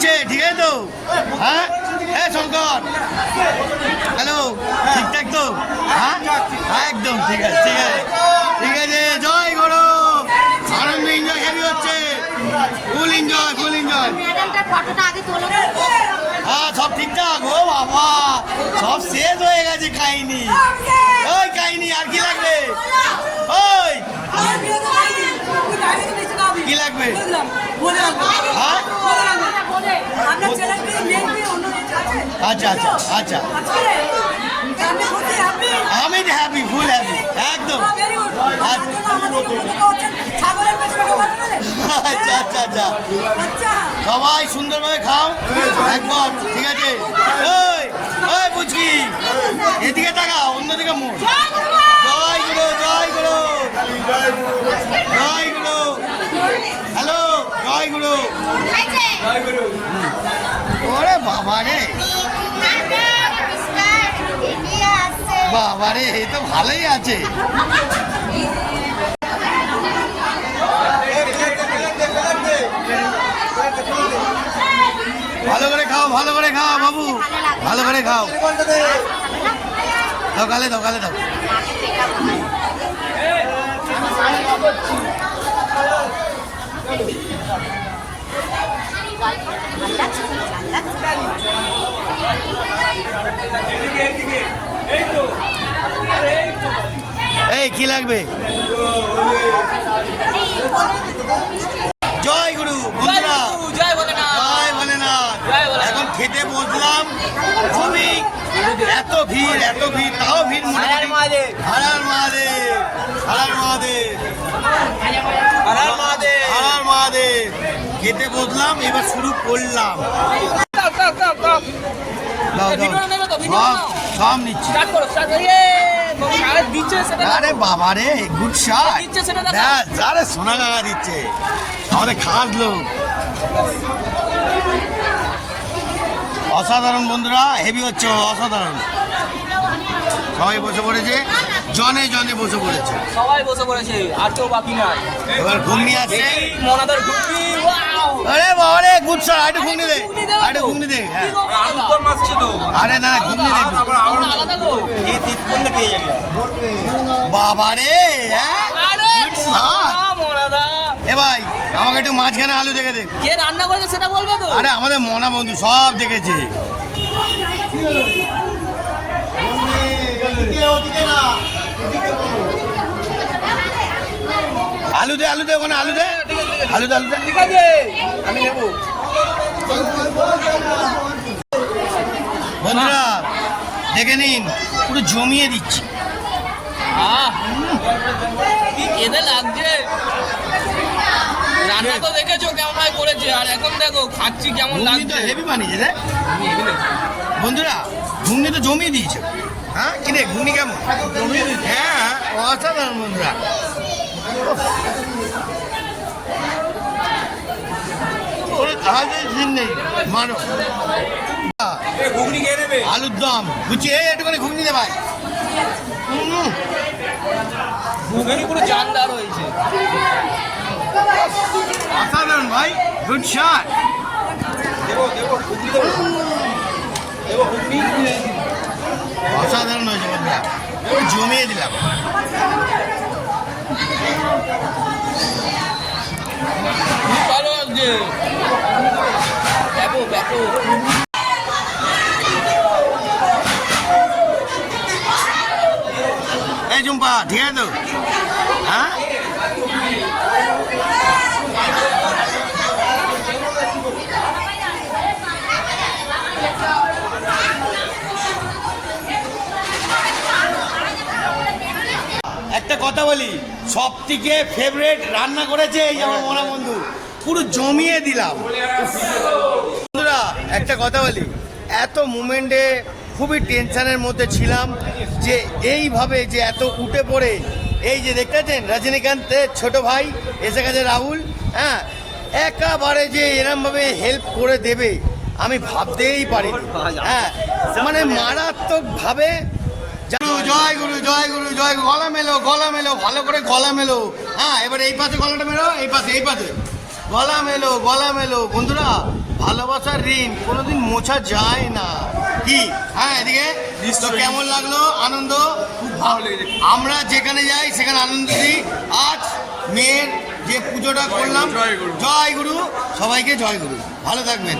হচ্ছে ঠিক আছে তো? হ্যাঁ হ্যাঁ শঙ্কর, হ্যালো, ঠিকঠাক তো? হ্যাঁ একদম ঠিক আছে, ঠিক আছে, ঠিক আছে। জয় গুরু, আনন্দ এনজয় হেভি হচ্ছে, ফুল এনজয়, ফুল এনজয়। হ্যাঁ সব ঠিকঠাক। ও বাবা, সব শেষ হয়ে গেছে কাহিনী। ওই কাহিনী আর কি লাগবে? ওই কি লাগবে? হ্যাঁ আচ্ছা আচ্ছা আচ্ছা, আমি হ্যাপি, ফুল হ্যাপি একদম। আচ্ছা আচ্ছা আচ্ছা, সবাই সুন্দরভাবে খাও একবার, ঠিক আছে? ওই ওই বুঝকি, এদিকে টাকা, অন্যদিকে মুখ। জয় গুরু, জয় গুরু, জয় গুরু, হ্যালো, জয় গুরু, জয় গুরু। ওরে বাবা রে, বাবা রে, এ তো ভালোই আছে। ভালো করে খাও, ভালো করে খাও বাবু, ভালো করে খাও। দাও গালে, দাও গালে, দাও। এই কি লাগবে? জয় গুরু বন্ধুরা, জয় ভোলেনাথ। এখন খেতে বসলাম, খুবই এত ভিড়, এত ভিড়, তাও ভিড় মোটামুটি। হর হর মহাদেব, হর হর মহাদেব, হর হর মহাদেব, হর হর মহাদেব। খেতে বসলাম, এবার শুরু করলাম। সব নিচ্ছি। আরে বাবা রে, গুড শট। আরে সোনা কাকা দিচ্ছে, আমাদের খাস লোক। অসাধারণ বন্ধুরা, হেভি হচ্ছে, অসাধারণ। সবাই বসে পড়েছে, জনে জনে বসে পড়েছে, সবাই বসে পড়েছে, আর কেউ বাকি নাই। এবার ঘুগনি আসছে, মনাদার ঘুগনি। আরে বাবা রে, গুড শট। আরেকটু ঘুগনি দে, আরেকটু ঘুগনি দে। হ্যাঁ আরে না, ঘুগনি দে। বাবা রে, এ ভাই আমাকে একটু মাঝখানে আলু দেখে দে। কে রান্না করেছে সেটা বলবে তো? আরে আমাদের মনা বন্ধু সব দেখেছে। আলু দে, আলু দে, ওখানে আলু দে, আলু দে, আলু দে। ঠিক আছে, আমি নেবো। বন্ধুরা দেখে নিন, পুরো জমিয়ে দিচ্ছি। কি খেতে লাগছে! রান্না তো দেখেছো কেমন ভাই করেছে, আর এখন দেখো খাচ্ছি কেমন লাগছে। হেভি বানিয়েছে রে বন্ধুরা, ঘুগনি তো জমিয়ে দিয়েছে। হ্যাঁ কিনে ঘুগনি কেমন জমিয়ে দিয়েছে? হ্যাঁ অসাধারণ বন্ধুরা। মানো আলুর দম গুছিয়ে একটুখানি ঘুগনি দে ভাই। ঘুগনি পুরো জানদার হয়েছে, অসাধারণ ভাই, গুড শট। অসাধারণ হয়েছে বন্ধুরা, জমিয়ে দিলাম। খুব ভালো লাগছে, ব্যাপক ব্যাপক। এই জুম্পা ঠিক আছে তো? হ্যাঁ একটা কথা বলি, সব থেকে ফেভারিট রান্না করেছে এই আমার মনা বন্ধু, পুরো জমিয়ে দিলাম। বন্ধুরা একটা কথা বলি, এত মুমেন্টে খুবই টেনশনের মধ্যে ছিলাম যে এইভাবে যে এত উঠে পড়ে, এই যে দেখতেছেন রজনীকান্তের ছোট ভাই এসে গেছে রাহুল, হ্যাঁ একেবারে যে এরমভাবে হেল্প করে দেবে আমি ভাবতেই পারিনি। হ্যাঁ মানে মারাত্মকভাবে। জয় গুরু, জয় গুরু, জয় গুরু। গলা মেলো, গলা মেলো, ভালো করে গলা মেলো। হ্যাঁ এবার এই পাশে গলাটা মেলো, এই পাশে, এই পাশে গলা মেলো, গলা মেলো। বন্ধুরা ভালোবাসার ঋণ কোনোদিন মোছা যায় না। কি হ্যাঁ এদিকে তো কেমন লাগলো? আনন্দ খুব ভালো লেগেছে। আমরা যেখানে যাই সেখানে আনন্দ দিই। আজ মেয়ের যে পুজোটা করলাম, জয় গুরু। জয় গুরু, সবাইকে জয় গুরু, ভালো থাকবেন।